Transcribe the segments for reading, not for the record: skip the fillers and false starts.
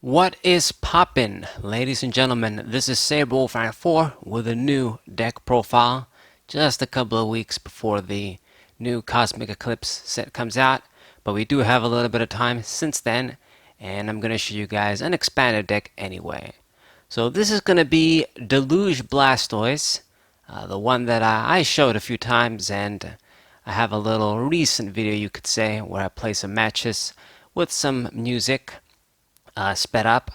What is poppin', ladies and gentlemen? This is Saberwolf94 with a new deck profile just a couple of weeks before the new Cosmic Eclipse set comes out, but we do have a little bit of time since then, and I'm going to show you guys an expanded deck anyway. So this is going to be Deluge Blastoise, the one that I showed a few times, and I have a little recent video, you could say, where I play some matches with some music sped up.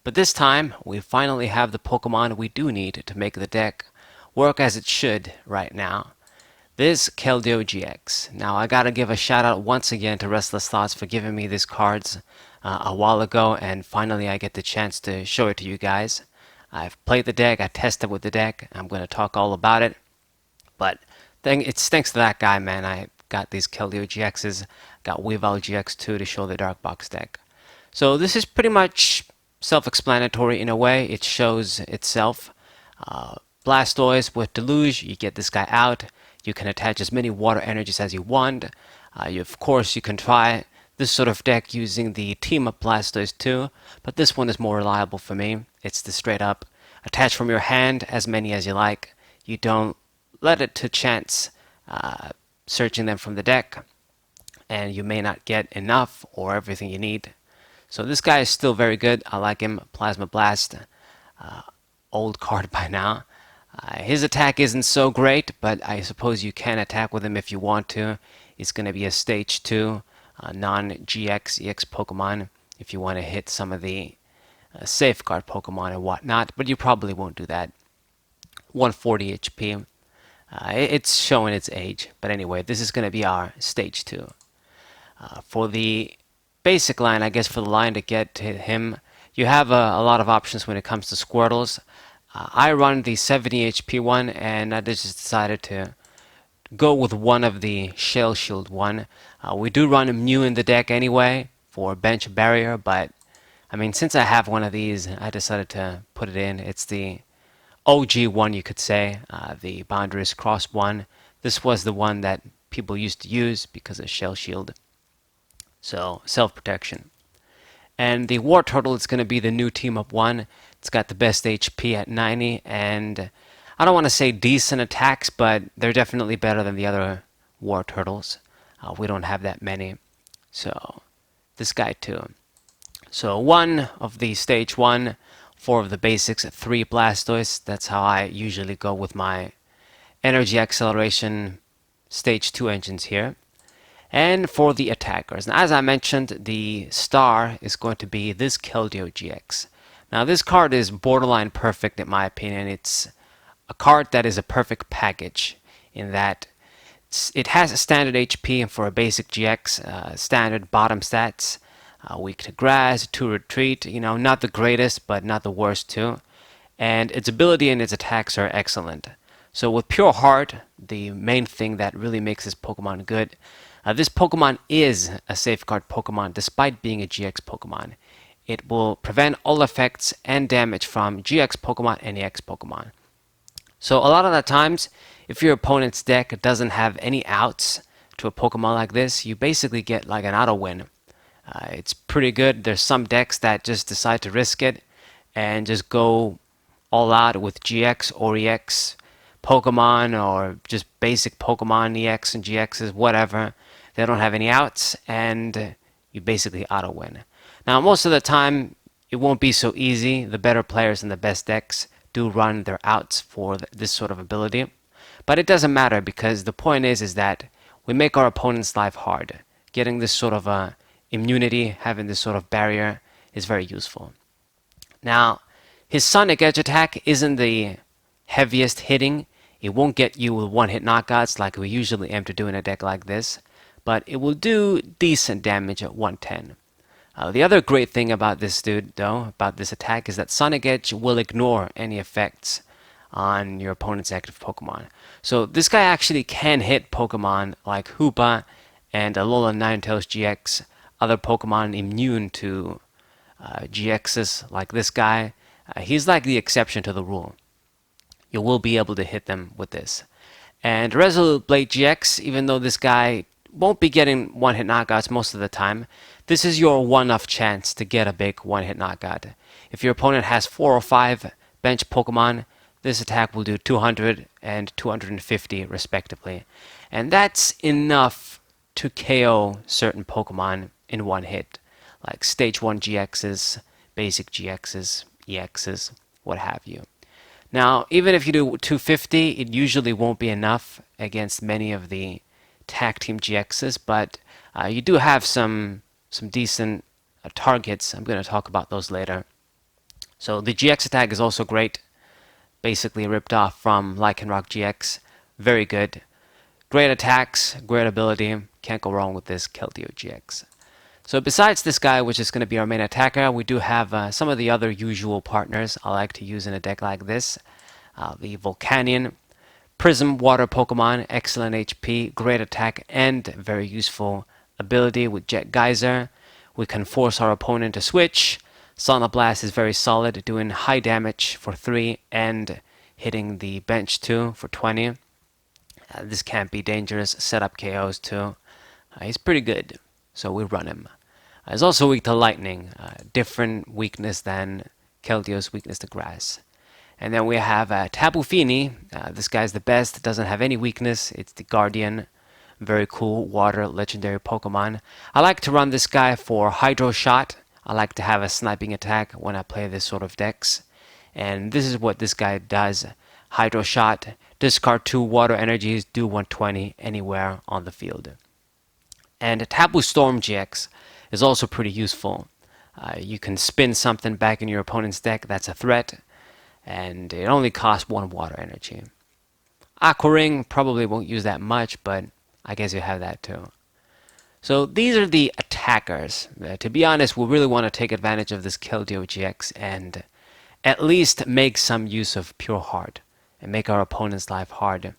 But this time, we finally have the Pokemon we do need to make the deck work as it should right now. This Keldeo GX. Now, I gotta give a shout out once again to Restless Thoughts for giving me these cards a while ago, and finally I get the chance to show it to you guys. I've played the deck, I tested with the deck, I'm gonna talk all about it. But it's thanks to that guy, man. I got these Keldeo GXs, got Weavile GX2 to show the Dark Box deck. So this is pretty much self-explanatory in a way. It shows itself. Blastoise with Deluge, you get this guy out. You can attach as many water energies as you want. Of course, you can try this sort of deck using the Team Up Blastoise too, but this one is more reliable for me. It's the straight up attach from your hand as many as you like. You don't let it to chance searching them from the deck, and you may not get enough or everything you need. So this guy is still very good. I like him. Plasma Blast, old card by now. His attack isn't so great, but I suppose you can attack with him if you want to. He's going to be a stage 2 non-GX EX Pokemon if you want to hit some of the safeguard Pokemon and whatnot, but you probably won't do that. 140 HP. It's showing its age, but anyway, this is going to be our stage 2. For the basic line, I guess, for the line to get to him, you have a lot of options when it comes to Squirtles. I run the 70 HP one, and I just decided to go with one of the Shell Shield one. We do run a Mew in the deck anyway for bench barrier, but I mean, since I have one of these, I decided to put it in. It's the OG one, you could say, the Boundaries Cross one. This was the one that people used to use because of Shell Shield. So, self-protection. And the War Turtle is going to be the new Team Up one. It's got the best HP at 90, and I don't want to say decent attacks, but they're definitely better than the other War Turtles. We don't have that many. So, this guy too. So, 1 of the stage 1, 4 of the basics, 3 Blastoise. That's how I usually go with my Energy Acceleration stage 2 engines here. And for the attackers, now, as I mentioned, the star is going to be this Keldeo GX. Now, this card is borderline perfect in my opinion. It's a card that is a perfect package in that it has a standard HP for a basic GX, standard bottom stats, weak to grass, 2 retreat, not the greatest, but not the worst too. And its ability and its attacks are excellent. So with Pure Heart, the main thing that really makes this Pokemon good, this Pokemon is a safeguard Pokemon despite being a GX Pokemon. It will prevent all effects and damage from GX Pokemon and EX Pokemon. So a lot of the times, if your opponent's deck doesn't have any outs to a Pokemon like this, you basically get like an auto win. It's pretty good. There's some decks that just decide to risk it and just go all out with GX or EX Pokemon, or just basic Pokemon EX and GXs, whatever. They don't have any outs, and you basically auto win. Now, most of the time, it won't be so easy. The better players and the best decks do run their outs for this sort of ability. But it doesn't matter, because the point is that we make our opponent's life hard. Getting this sort of immunity, having this sort of barrier, is very useful. Now, his Sonic Edge attack isn't the heaviest hitting. It won't get you with one-hit knockouts like we usually aim to do in a deck like this, but it will do decent damage at 110. The other great thing about this dude, though, about this attack, is that Sonic Edge will ignore any effects on your opponent's active Pokemon. So this guy actually can hit Pokemon like Hoopa and Alola Ninetales GX, other Pokemon immune to GXs like this guy. He's like the exception to the rule. You will be able to hit them with this. And Resolute Blade GX, even though this guy won't be getting one-hit knockouts most of the time, This is your one-off chance to get a big one-hit knockout. If your opponent has 4 or 5 bench Pokemon, this attack will do 200 and 250 respectively. And that's enough to KO certain Pokemon in one hit, like Stage 1 GXs, Basic GXs, EXs, what have you. Now, even if you do 250, it usually won't be enough against many of the tag team GXs, but you do have some decent targets. I'm going to talk about those later. So the GX attack is also great, basically ripped off from Lycanroc GX. Very good. Great attacks, great ability. Can't go wrong with this Keldeo GX. So besides this guy, which is going to be our main attacker, we do have some of the other usual partners I like to use in a deck like this. The Volcanion, Prism Water Pokemon, excellent HP, great attack, and very useful ability with Jet Geyser. We can force our opponent to switch. Solar Blast is very solid, doing high damage for 3 and hitting the bench too for 20. This can't be dangerous. Setup KOs too. He's pretty good, so we run him. He's also weak to lightning, different weakness than Keldeo's weakness to grass. And then we have Tapu Fini. This guy's the best, doesn't have any weakness. It's the Guardian. Very cool water legendary Pokemon. I like to run this guy for Hydro Shot. I like to have a sniping attack when I play this sort of decks. And this is what this guy does. Hydro Shot, discard 2 water energies, do 120 anywhere on the field. And Tapu Storm GX is also pretty useful. You can spin something back in your opponent's deck that's a threat, and it only costs 1 water energy. Aqua Ring probably won't use that much, but I guess you have that too. So these are the attackers. To be honest, we really want to take advantage of this Keldeo GX and at least make some use of Pure Heart and make our opponent's life hard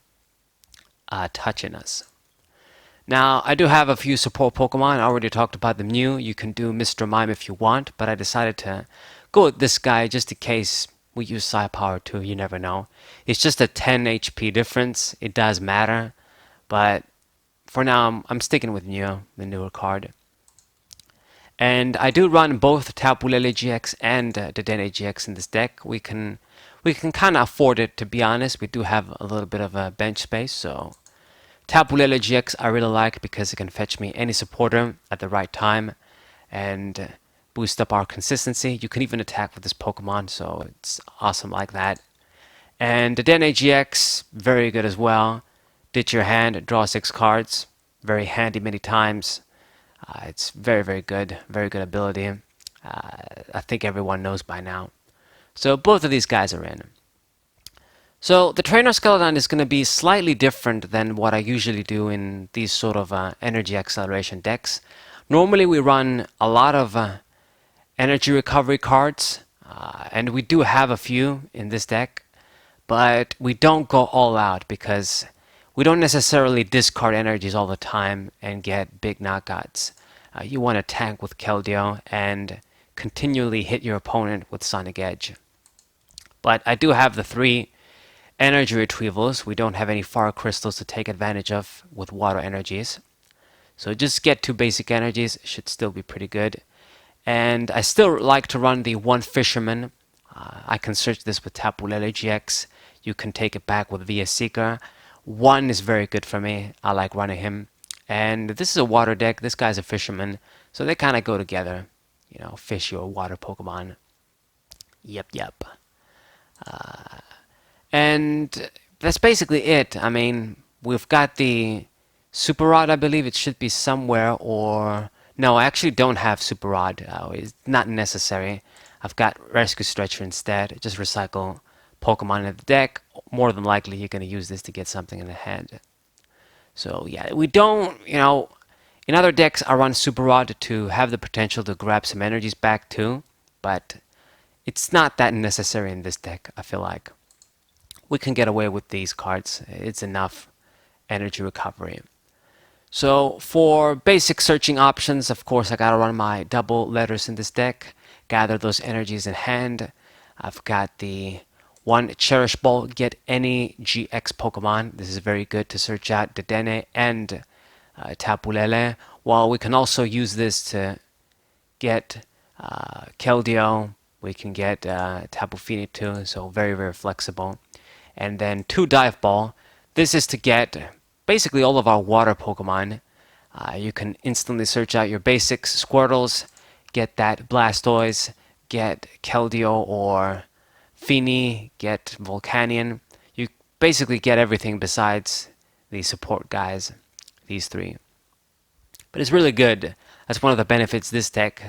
touching us. Now, I do have a few support Pokemon. I already talked about the Mew. You can do Mr. Mime if you want, but I decided to go with this guy just in case we use Psi Power too. You never know. It's just a 10 HP difference. It does matter, but for now, I'm sticking with Mew, the newer card. And I do run both Tapu Lele GX and Dedenne GX in this deck. We can kind of afford it, to be honest. We do have a little bit of a bench space, so Tapu Lele GX I really like because it can fetch me any supporter at the right time and boost up our consistency. You can even attack with this Pokemon, so it's awesome like that. And Dedenne GX, very good as well. Ditch your hand, draw 6 cards. Very handy many times. It's very, very good ability. I think everyone knows by now. So both of these guys are in. So the Trainer Skeleton is going to be slightly different than what I usually do in these sort of energy acceleration decks. Normally we run a lot of energy recovery cards, and we do have a few in this deck, but we don't go all out because we don't necessarily discard energies all the time and get big knockouts. You want to tank with Keldeo and continually hit your opponent with Sonic Edge. But I do have the 3 energy retrievals. We don't have any fire crystals to take advantage of with water energies. So just get 2 basic energies, should still be pretty good. And I still like to run the 1 Fisherman. I can search this with Tapu Lele GX. You can take it back with VS Seeker. 1 is very good for me. I like running him. And this is a water deck. This guy's a fisherman. So they kind of go together. You know, fish your water Pokemon. Yep. And that's basically it. I mean, we've got the Super Rod, I believe it should be somewhere, or no, I actually don't have Super Rod. It's not necessary. I've got Rescue Stretcher instead. Just recycle Pokemon in the deck. More than likely, you're going to use this to get something in the hand. So yeah, we don't, in other decks I run Super Rod to have the potential to grab some energies back too, but it's not that necessary in this deck, I feel like. We can get away with these cards. It's enough energy recovery. So for basic searching options, of course, I gotta run my double letters in this deck, gather those energies in hand. I've got the 1 Cherish Ball, get any GX Pokemon. This is very good to search out Dedenne and Tapu Lele. While we can also use this to get Keldeo. We can get Tapu Fini too, so very, very flexible. And then 2 Dive Ball. This is to get basically all of our water Pokemon. You can instantly search out your basics, Squirtles, get that Blastoise, get Keldeo or Fini, get Volcanion. You basically get everything besides the support guys, these 3. But it's really good. That's one of the benefits this deck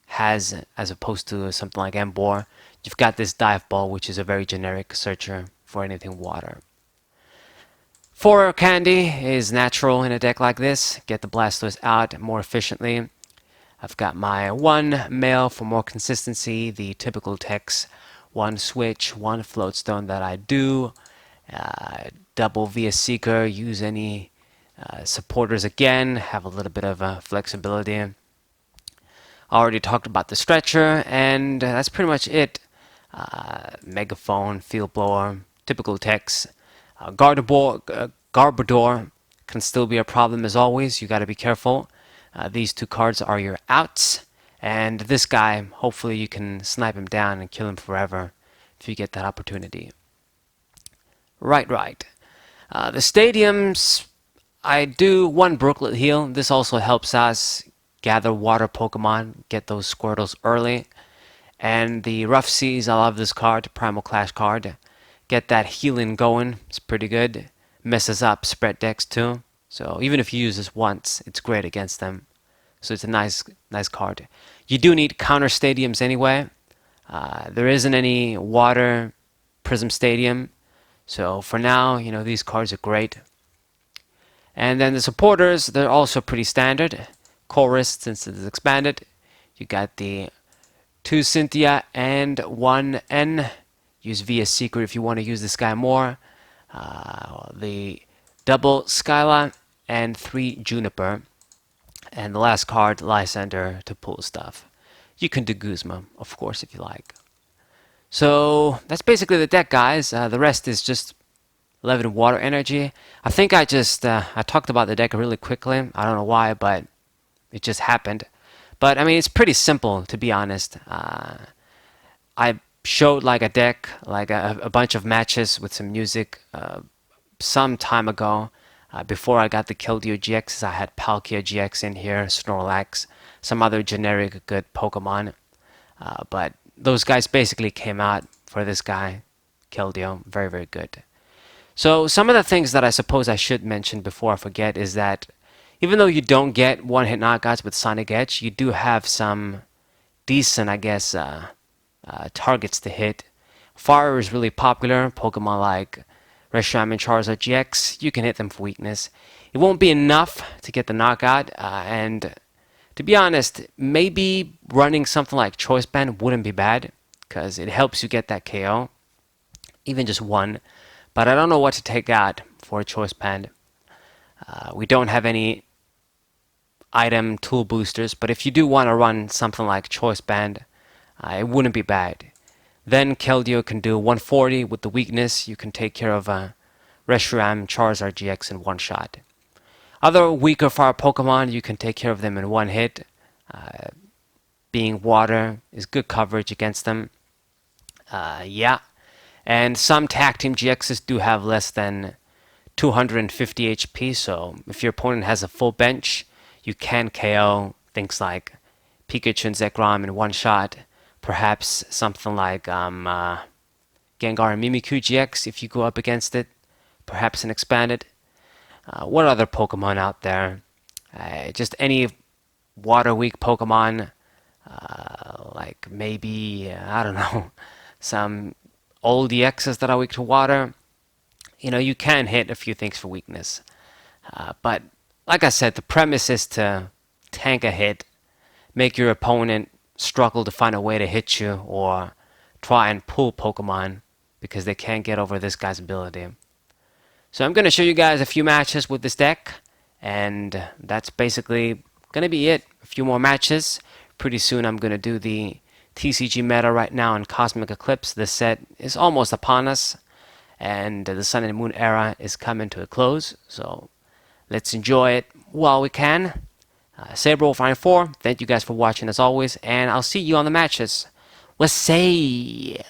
has as opposed to something like Emboar. You've got this Dive Ball, which is a very generic searcher for anything water. 4 Candy is natural in a deck like this. Get the Blastoise out more efficiently. I've got my 1 Mail for more consistency, the typical techs, 1 Switch, 1 Floatstone that I do, double via Seeker, use any supporters again, have a little bit of flexibility. I already talked about the stretcher, and that's pretty much it. Megaphone, Field Blower, typical techs. Garbodor can still be a problem as always. You got to be careful. These 2 cards are your outs, and this guy, hopefully you can snipe him down and kill him forever if you get that opportunity. Right. The stadiums, I do 1 Brooklet Heal. This also helps us gather water Pokemon, get those Squirtles early. And the Rough Seas, I love this card, Primal Clash card. Get that healing going, it's pretty good. Messes up spread decks too. So even if you use this once, it's great against them. So it's a nice card. You do need counter stadiums anyway. There isn't any water Prism Stadium. So for now, these cards are great. And then the supporters, they're also pretty standard. Chorus, since it is expanded. You got the 2 Cynthia and 1 N. Use via Secret if you want to use this guy more. The double Skyla and 3 Juniper. And the last card, Lysander, to pull stuff. You can do Guzma, of course, if you like. So that's basically the deck, guys. The rest is just 11 water energy. I think I talked about the deck really quickly. I don't know why, but it just happened. But I mean, it's pretty simple, to be honest. I showed like a deck, like a bunch of matches with some music some time ago. Before I got the Keldeo GX, I had Palkia GX in here, Snorlax, some other generic good Pokemon. But those guys basically came out for this guy, Keldeo. Very, very good. So some of the things that I suppose I should mention before I forget is that even though you don't get one-hit knockouts with Sonic Edge, you do have some decent, I guess, targets to hit. Fire is really popular. Pokemon like Reshiram and Charizard GX, you can hit them for weakness. It won't be enough to get the knockout, and to be honest, maybe running something like Choice Band wouldn't be bad, because it helps you get that KO, even just 1. But I don't know what to take out for a Choice Band. We don't have any item tool boosters, but if you do want to run something like Choice Band, it wouldn't be bad. Then Keldeo can do 140 with the weakness. You can take care of Reshiram, Charizard GX in 1 shot. Other weaker fire Pokemon, you can take care of them in 1 hit. Being water is good coverage against them. Yeah. And some Tag Team GXs do have less than 250 HP, so if your opponent has a full bench, you can KO things like Pikachu and Zekrom in 1 shot. Perhaps something like Gengar and Mimikyu GX if you go up against it. Perhaps an expanded. What other Pokemon out there? Just any water weak Pokemon. Like maybe, I don't know, some old EXs that are weak to water. You can hit a few things for weakness. But like I said, the premise is to tank a hit, make your opponent struggle to find a way to hit you, or try and pull Pokemon because they can't get over this guy's ability. So I'm going to show you guys a few matches with this deck, and that's basically going to be it. A few more matches. Pretty soon I'm going to do the TCG meta right now in Cosmic Eclipse. This set is almost upon us, and the Sun and Moon era is coming to a close, so let's enjoy it while we can. Saber4, thank you guys for watching as always, and I'll see you on the matches. What's say?